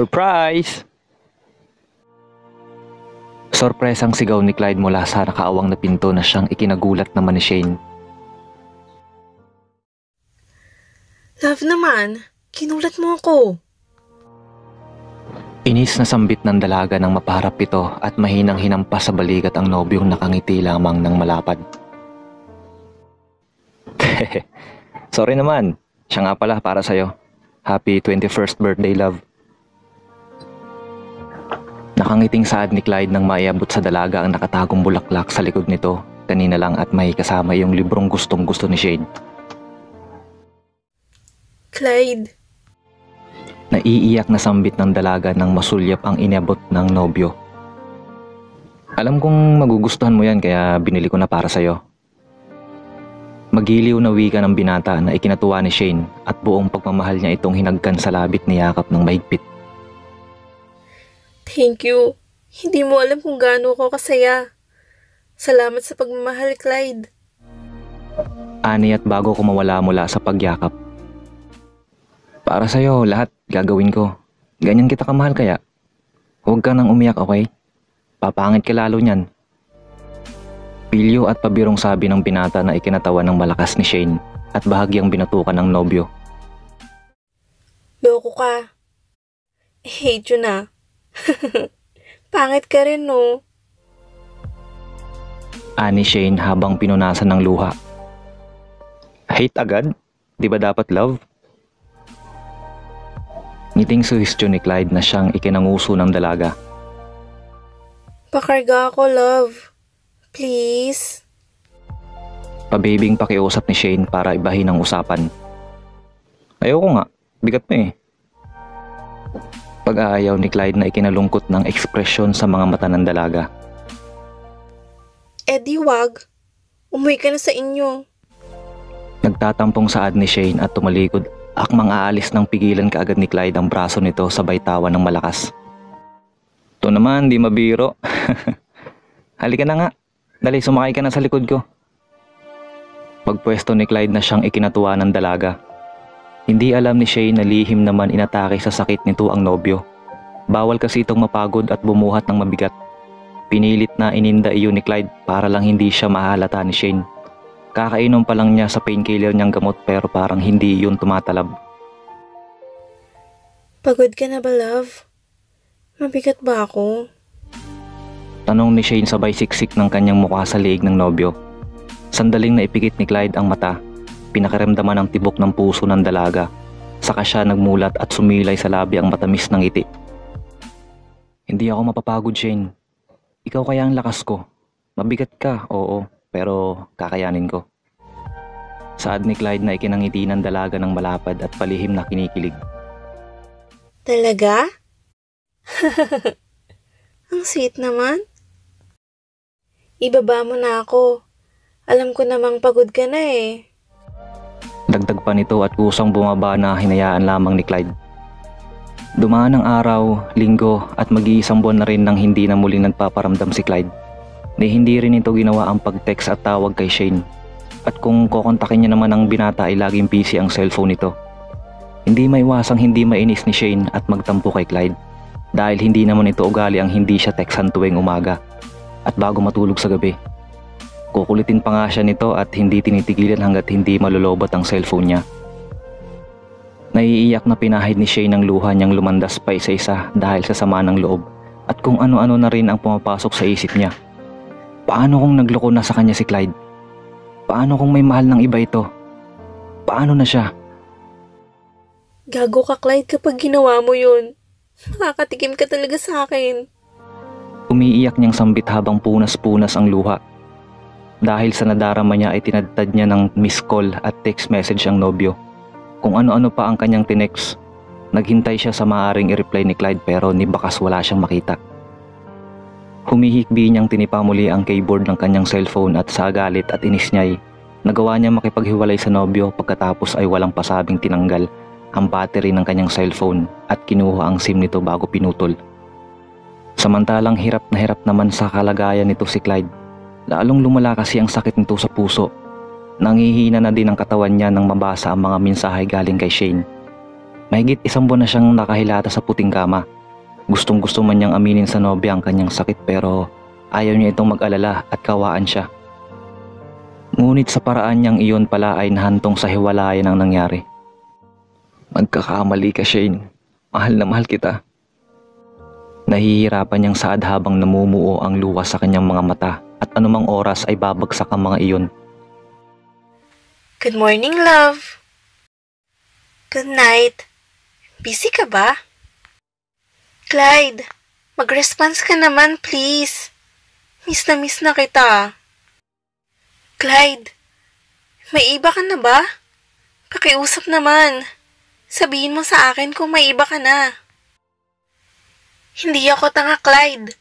Surprise! Sorpresang sigaw ni Clyde mula sa nakaawang na pinto na siyang ikinagulat naman ni Shane. Love naman, kinulat mo ako. Inis na sambit ng dalaga nang mapaharap ito at mahinang hinampas sa balikat ang nobyong nakangiti lamang ng malapad. Sorry naman, siya nga pala para sa'yo. Happy 21st birthday, love. Nakangiting saad ni Clyde nang maiabot sa dalaga ang nakatagong bulaklak sa likod nito kanina lang at may kasama yung librong gustong gusto ni Shane. Clyde. Naiiyak na sambit ng dalaga nang masulyap ang inabot ng nobyo. Alam kong magugustuhan mo yan kaya binili ko na para sa'yo. Magiliw na wika ng binata na ikinatuwa ni Shane at buong pagmamahal niya itong hinagkan sa labit ni yakap ng mahigpit. Thank you. Hindi mo alam kung gaano ako kasaya. Salamat sa pagmamahal, Clyde. Ani at bago ko mawala mula sa pagyakap. Para sa'yo, lahat gagawin ko. Ganyan kita kamahal kaya. Huwag ka nang umiyak, okay? Papangit ka lalo niyan. Pilyo at pabirong sabi ng binata na ikinatawa ng malakas ni Shane at bahagyang binatukan ng nobyo. Loko ka. Hate you na. Pangit ka rin, no? Ani Shane habang pinunasan ng luha. Hate agad? Di ba dapat love? Ngiting suhestyon ni Clyde na siyang ikinanguso ng dalaga. Pakarga ako, love. Please? Pabibing pakiusap ni Shane para ibahin ang usapan. Ayoko nga, bigat mo eh. Pag-aayaw ni Clyde na ikinalungkot ng ekspresyon sa mga mata ng dalaga. Eddie, wag. Umuwi ka na sa inyo. Nagtatampong saad ni Shane at tumalikod. Akmang aalis nang pigilan kaagad ni Clyde ang braso nito sabay tawa ng malakas. Ito naman, di mabiro. Halika na nga. Dali, sumakay ka na sa likod ko. Pagpwesto ni Clyde na siyang ikinatuwa ng dalaga. Hindi alam ni Shane na lihim naman inatake sa sakit nito ang nobyo. Bawal kasi itong mapagod at bumuhat ng mabigat. Pinilit na ininda iyon ni Clyde para lang hindi siya mahalata ni Shane. Kakainom pa lang niya sa painkiller niyang gamot pero parang hindi yun tumatalab. Pagod ka na ba, love? Mabigat ba ako? Tanong ni Shane sabay siksik ng kanyang mukha sa liig ng nobyo. Sandaling naipikit ni Clyde ang mata. Pinakiramdaman ang tibok ng puso ng dalaga. Saka siya nagmulat at sumilay sa labi ang matamis ng ngiti. Hindi ako mapapagod, Shane. Ikaw kaya ang lakas ko. Mabigat ka, oo, pero kakayanin ko. Saad ni Clyde na ikinangiti ng dalaga ng malapad at palihim na kinikilig. Talaga? Ang sweet naman. Ibaba mo na ako. Alam ko namang pagod ka na eh. Dagdag pa nito at kusang bumaba na hinayaan lamang ni Clyde. Dumaan ang araw, linggo at mag-iisang buwan na rin nang hindi na muling nagpaparamdam si Clyde. Ni hindi rin ito ginawa ang pag-text at tawag kay Shane. At kung kokontakin niya naman ang binata ay laging busy ang cellphone nito. Hindi maiwasang hindi mainis ni Shane at magtampo kay Clyde. Dahil hindi naman ito ugali ang hindi siya textan tuwing umaga at bago matulog sa gabi. Kukulitin pa nga siya nito at hindi tinitigilan hanggat hindi malulobot ang cellphone niya. Naiiyak na pinahid ni Shane ang luha niyang lumandas pa isa-isa dahil sa sama ng loob at kung ano-ano na rin ang pumapasok sa isip niya. Paano kung nagloko na sa kanya si Clyde? Paano kung may mahal ng iba ito? Paano na siya? Gago ka, Clyde, kapag ginawa mo yun. Makakatikim ka talaga sa akin. Umiiyak niyang sambit habang punas-punas ang luha. Dahil sa nadarama niya ay tinadtad niya ng miss call at text message ang nobyo. Kung ano-ano pa ang kanyang tinext. Naghintay siya sa maaaring i-reply ni Clyde pero ni bakas wala siyang makita. Humihikbi niyang tinipa muli ang keyboard ng kanyang cellphone at sa galit at inis niya ay nagawa niya makipaghiwalay sa nobyo pagkatapos ay walang pasabing tinanggal ang battery ng kanyang cellphone at kinuha ang SIM nito bago pinutol. Samantalang hirap na hirap naman sa kalagayan nito si Clyde. Lalong lumala kasi ang sakit nito sa puso. Nangihina na din ang katawan niya nang mabasa ang mga mensahe galing kay Shane. Mahigit 1 buwan na siyang nakahilata sa puting kama. Gustong-gusto man niyang aminin sa nobya ang kanyang sakit pero ayaw niya itong mag-alala at kawaan siya. Ngunit sa paraan niyang iyon pala ay nahantong sa hiwalayan ang nangyari. Magkakamali ka, Shane. Mahal na mahal kita. Nahihirapan niyang saad habang namumuo ang luha sa kanyang mga mata at anumang oras ay babagsak ang mga iyon. Good morning, love. Good night. Busy ka ba? Clyde, mag-response ka naman, please. Miss na kita. Clyde, may iba ka na ba? Pakiusap naman. Sabihin mo sa akin kung may iba ka na. Hindi ako tanga, Clyde.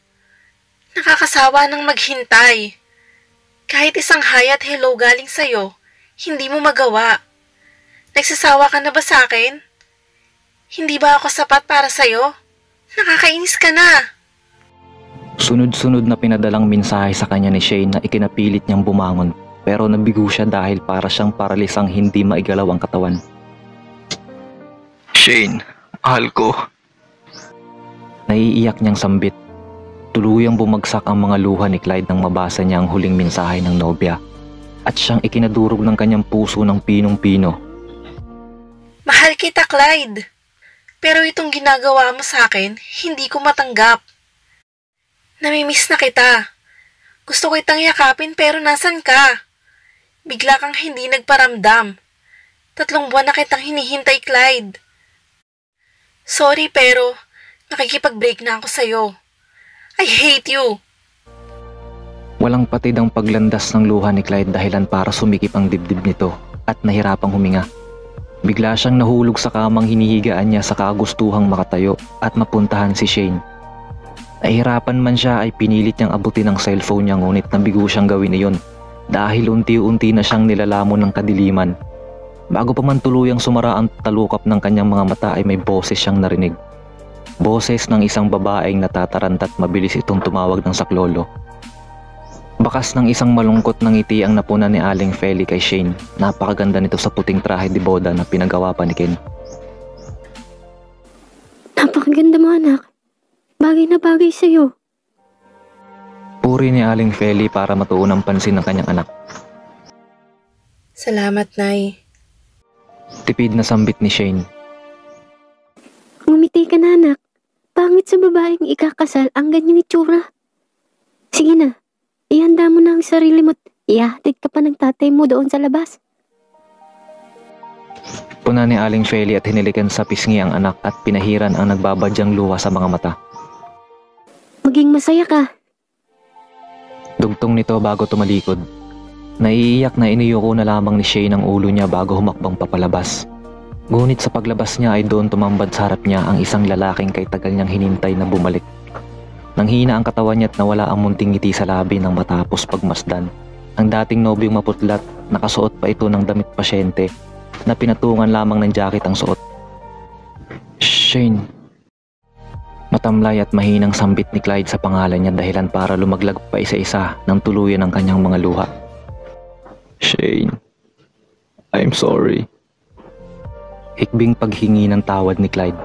Nakakasawa ng maghintay. Kahit isang hi at hello galing sa'yo, hindi mo magawa. Nagsasawa ka na ba sa akin? Hindi ba ako sapat para sa'yo? Nakakainis ka na. Sunod-sunod na pinadalang mensahe sa kanya ni Shane na ikinapilit niyang bumangon pero nabigo siya dahil para siyang paralisang hindi maigalaw ang katawan. Shane, mahal ko. Naiiyak niyang sambit. Tuluyang bumagsak ang mga luha ni Clyde nang mabasa niya ang huling mensahe ng nobya at siyang ikinadurog ng kanyang puso ng pinong-pino. Mahal kita, Clyde. Pero itong ginagawa mo sa akin, hindi ko matanggap. Namimiss na kita. Gusto ko itang yakapin pero nasan ka? Bigla kang hindi nagparamdam. 3 buwan na kitang hinihintay, Clyde. Sorry pero nakikipag-break na ako sa'yo. I hate you. Walang patid ang paglandas ng luha ni Clyde dahilan para sumikip ang dibdib nito at nahirapang huminga. Bigla siyang nahulog sa kamang hinihigaan niya sa kagustuhang makatayo at mapuntahan si Shane. Nahirapan man siya ay pinilit niyang abutin ang cellphone niya ngunit nabigo siyang gawin iyon dahil unti-unti na siyang nilalamon ng kadiliman. Bago pa man tuluyang sumara ang talukap ng kanyang mga mata ay may boses siyang narinig. Boses ng isang babaeng natataranta at mabilis itong tumawag ng saklolo. Bakas ng isang malungkot na ngiti ang napuna ni Aling Feli kay Shane. Napakaganda nito sa puting trahe de boda na pinagawa pa ni Ken. Napakaganda mo, anak. Bagay na bagay sa'yo. Puri ni Aling Feli para matuon ang pansin ng kanyang anak. Salamat, Nay. Tipid na sambit ni Shane. Ngumiti ka na, anak. Pangit sa babaeng ikakasal ang ganyan itsura. Sige na. Ihanda mo na ang sarili mo at ihahatid ka pa ng tatay mo doon sa labas. Puna ni Aling Feli at hinilikan sa pisngi ang anak at pinahiran ang nagbabadyang luha sa mga mata. Maging masaya ka. Dugtong nito bago tumalikod. Naiiyak na iniyuko na lamang ni Shane ang ulo niya bago humakbang papalabas. Ngunit sa paglabas niya ay doon tumambad sa harap niya ang isang lalaking kay tagal niyang hinintay na bumalik. Nanghina ang katawan niya at nawala ang munting ngiti sa labi nang matapos pagmasdan. Ang dating nobyong maputlat, nakasuot pa ito ng damit pasyente na pinatungan lamang ng jacket ang suot. Shane. Matamlay at mahinang sambit ni Clyde sa pangalan niya dahilan para lumaglag pa isa-isa ng tuluyan ang kanyang mga luha. Shane, I'm sorry. Hikbing paghingi ng tawad ni Clyde.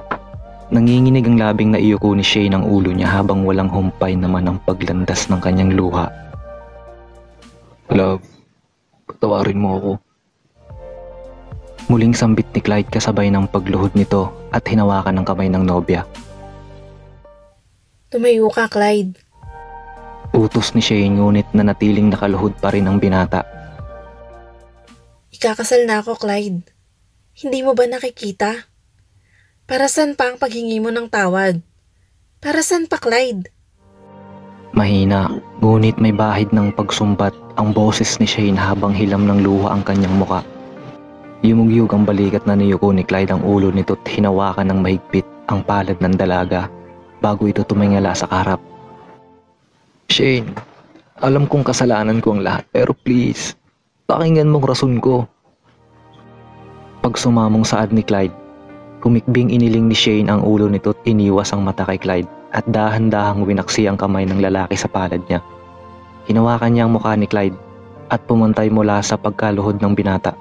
Nanginginig ang labing na iyuko ni Shane ang ulo niya habang walang humpay naman ang paglandas ng kanyang luha. Love, patawarin mo ako. Muling sambit ni Clyde kasabay ng pagluhod nito at hinawakan ng kamay ng nobya. Tumayo ka, Clyde. Utos ni Shane ngunit nanatiling nakaluhod pa rin ang binata. Ikakasal na ako, Clyde. Hindi mo ba nakikita? Para saan pa ang paghingi mo ng tawad? Para saan pa, Clyde? Mahina, ngunit may bahid ng pagsumbat ang boses ni Shane habang hilam ng luha ang kanyang muka. Yumugyug ang balikat na niyuko ni Clyde ang ulo nito at hinawakan ng mahigpit ang palad ng dalaga bago ito tumingala sa karap. Shane, alam kong kasalanan ko ang lahat pero please, pakinggan mong rason ko. Pag sumamong saad ni Clyde, humikbing iniling ni Shane ang ulo nito at iniwas ang mata kay Clyde at dahan-dahang winaksi ang kamay ng lalaki sa palad niya. Hinawakan niya ang mukha ni Clyde at pumuntay mula sa pagkaluhod ng binata.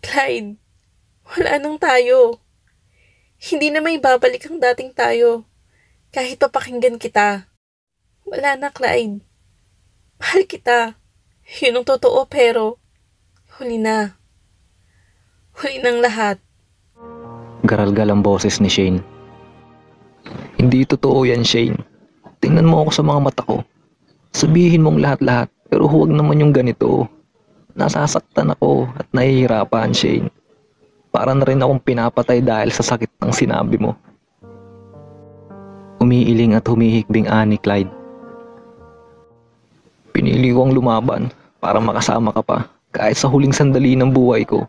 Clyde, Wala nang tayo. Hindi na may babalik ang dating tayo. Kahit papakinggan kita. Wala na, Clyde. Mahal kita. Yun ang totoo, pero huli na. Huli ng lahat. Garalgal ang boses ni Shane. Hindi totoo yan, Shane. Tingnan mo ako sa mga mata ko. Sabihin mong lahat-lahat, pero huwag naman yung ganito. Nasasaktan ako at nahihirapan, Shane. Para na rin akong pinapatay dahil sa sakit ng sinabi mo. Umiiling at humihikbing ani Clyde. Pinili ko ang lumaban para makasama ka pa kahit sa huling sandali ng buhay ko.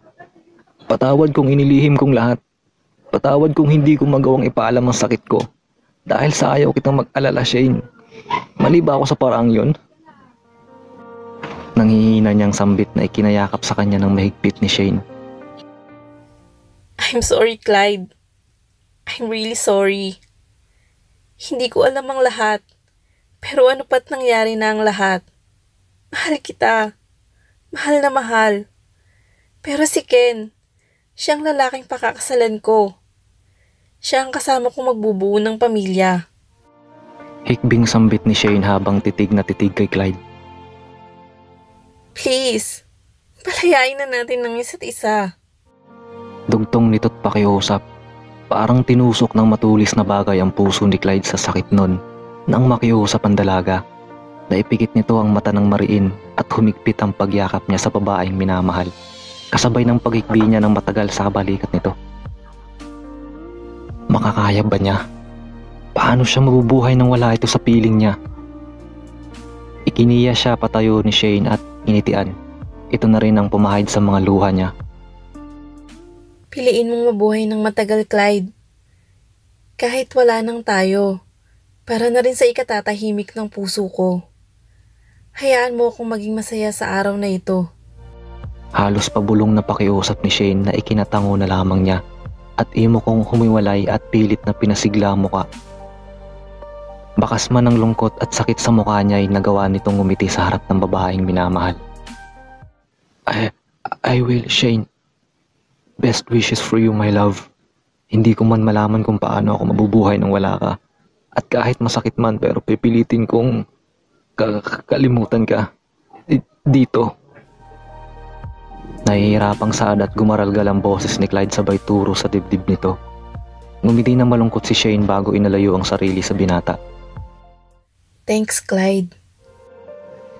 Patawad kung inilihim kong lahat. Patawad kung hindi ko magawang ipaalam ang sakit ko. Dahil sa ayaw kitang mag-alala, Shane. Mali ba ako sa paraang yon? Nanghihina niyang sambit na ikinayakap sa kanya ng mahigpit ni Shane. I'm sorry, Clyde. I'm really sorry. Hindi ko alam ang lahat. Pero ano pa't nangyari na ang lahat? Mahal kita. Mahal na mahal. Pero si Ken, siyang lalaking pakakasalan ko. Siya ang kasama kong magbubuo ng pamilya. Hikbing sambit ni Shane habang titig na titig kay Clyde. Please, palayain na natin ng isa't isa. Dugtong nito't pakiusap. Parang tinusok ng matulis na bagay ang puso ni Clyde sa sakit nun nang makiusap ang dalaga. Naipikit nito ang mata ng mariin at humigpit ang pagyakap niya sa babaeng minamahal. Kasabay ng paghikbi niya ng matagal sa balikat nito. Makakaya ba niya? Paano siya mabubuhay nang wala ito sa piling niya? Ikiniya siya patayo ni Shane at initian. Ito na rin ang pumahid sa mga luha niya. Piliin mong mabuhay ng matagal, Clyde. Kahit wala nang tayo, para na rin sa ikatatahimik ng puso ko. Hayaan mo akong maging masaya sa araw na ito. Halos pabulong na pakiusap ni Shane na ikinatango na lamang niya at imo kong humiwalay at pilit na pinasigla mo ka. Bakas man ang lungkot at sakit sa mukha niya ay nagawa nitong ngumiti sa harap ng babaeng minamahal. I will, Shane. Best wishes for you, my love. Hindi ko man malaman kung paano ako mabubuhay nang wala ka. At kahit masakit man, pero pipilitin kong kalimutan ka. Dito. Nahihirapang saad at gumaralgal ang boses ni Clyde sabay turo sa dibdib nito. Ngumiti na malungkot si Shane bago inalayo ang sarili sa binata. Thanks, Clyde.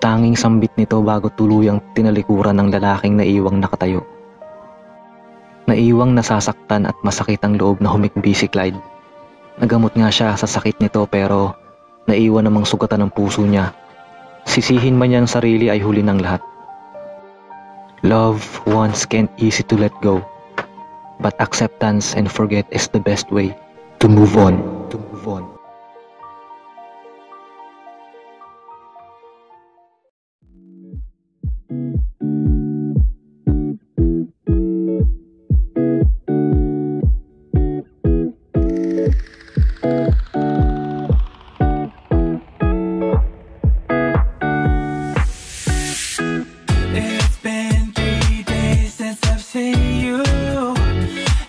Tanging sambit nito bago tuluyang tinalikuran ng lalaking naiwang nakatayo. Naiwang nasasaktan at masakit ang loob na humikbi si Clyde. Nagamot nga siya sa sakit nito pero naiwan namang sugatan ng puso niya. Sisihin man niya ang sarili ay huli ng lahat. Love once can't easy to let go, but acceptance and forget is the best way to move on. It's been 3 days since I've seen you,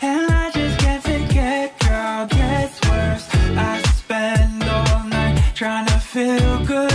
and I just can't forget, girl, gets worse. I spend all night trying to feel good.